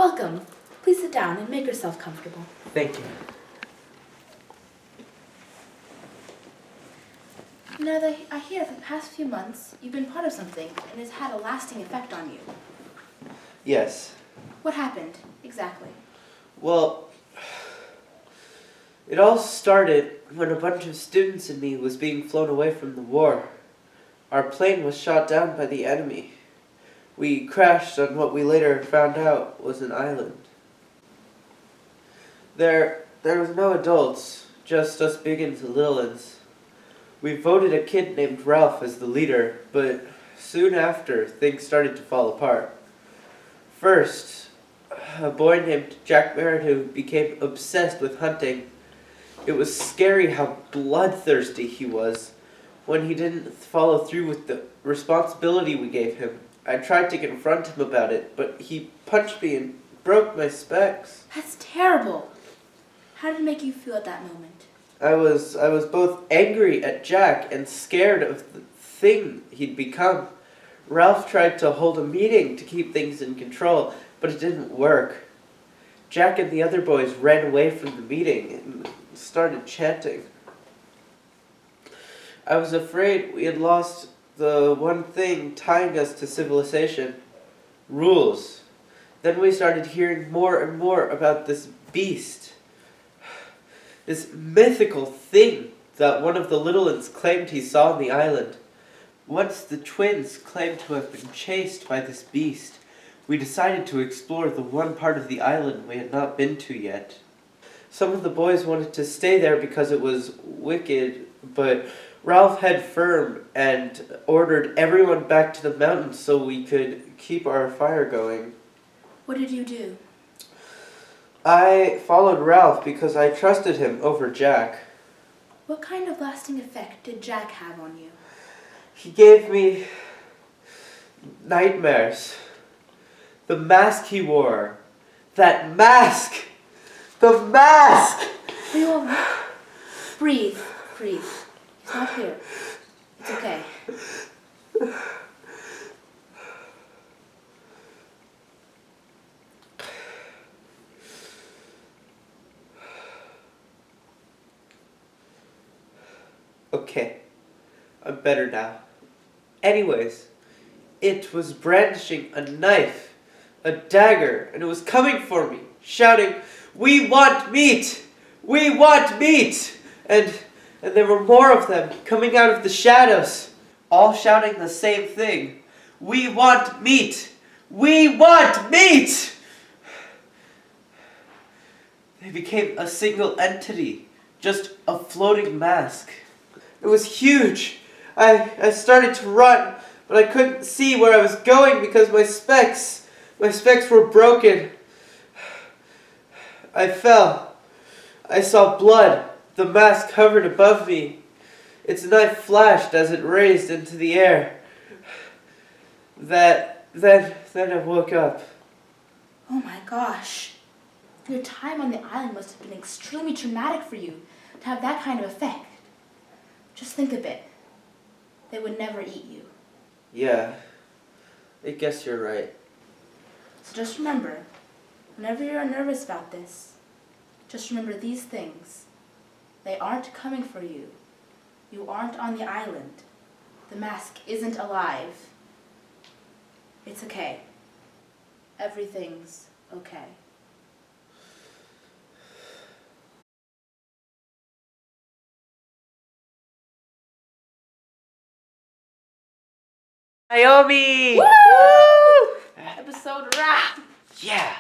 Welcome. Please sit down and make yourself comfortable. Thank you. Now, I hear for the past few months you've been part of something and it's had a lasting effect on you. Yes. What happened, exactly? Well, it all started when a bunch of students and me was being flown away from the war. Our plane was shot down by the enemy. We crashed on what we later found out was an island. There was no adults, just us big uns and little uns. We voted a kid named Ralph as the leader, but soon after, things started to fall apart. First, a boy named Jack Merritt who became obsessed with hunting. It was scary how bloodthirsty he was when he didn't follow through with the responsibility we gave him. I tried to confront him about it, but he punched me and broke my specs. That's terrible. How did it make you feel at that moment? I was both angry at Jack and scared of the thing he'd become. Ralph tried to hold a meeting to keep things in control, but it didn't work. Jack and the other boys ran away from the meeting and started chanting. I was afraid we had lost the one thing tying us to civilization: rules. Then we started hearing more and more about this beast. This mythical thing that one of the little uns claimed he saw on the island. Once the twins claimed to have been chased by this beast, we decided to explore the one part of the island we had not been to yet. Some of the boys wanted to stay there because it was wicked, but Ralph had firm and ordered everyone back to the mountains so we could keep our fire going. What did you do? I followed Ralph because I trusted him over Jack. What kind of lasting effect did Jack have on you? He gave me nightmares. The mask he wore. That mask! The mask! Are you all right? Breathe. He's not here. It's okay. Okay, I'm better now. Anyways, it was brandishing a knife, a dagger, and it was coming for me, shouting, "We want meat! We want meat!" And there were more of them coming out of the shadows, all shouting the same thing. "We want meat! We want meat!" They became a single entity, just a floating mask. It was huge. I started to run, but I couldn't see where I was going because my specs were broken. I fell. I saw blood. The mask hovered above me. Its knife flashed as it raised into the air. Then I woke up. Oh my gosh. Your time on the island must have been extremely traumatic for you to have that kind of effect. Just think of it. They would never eat you. Yeah, I guess you're right. So just remember, whenever you're nervous about this, just remember these things. They aren't coming for you. You aren't on the island. The mask isn't alive. It's okay. Everything's okay. Naomi! Woo! Episode wrap! Yeah!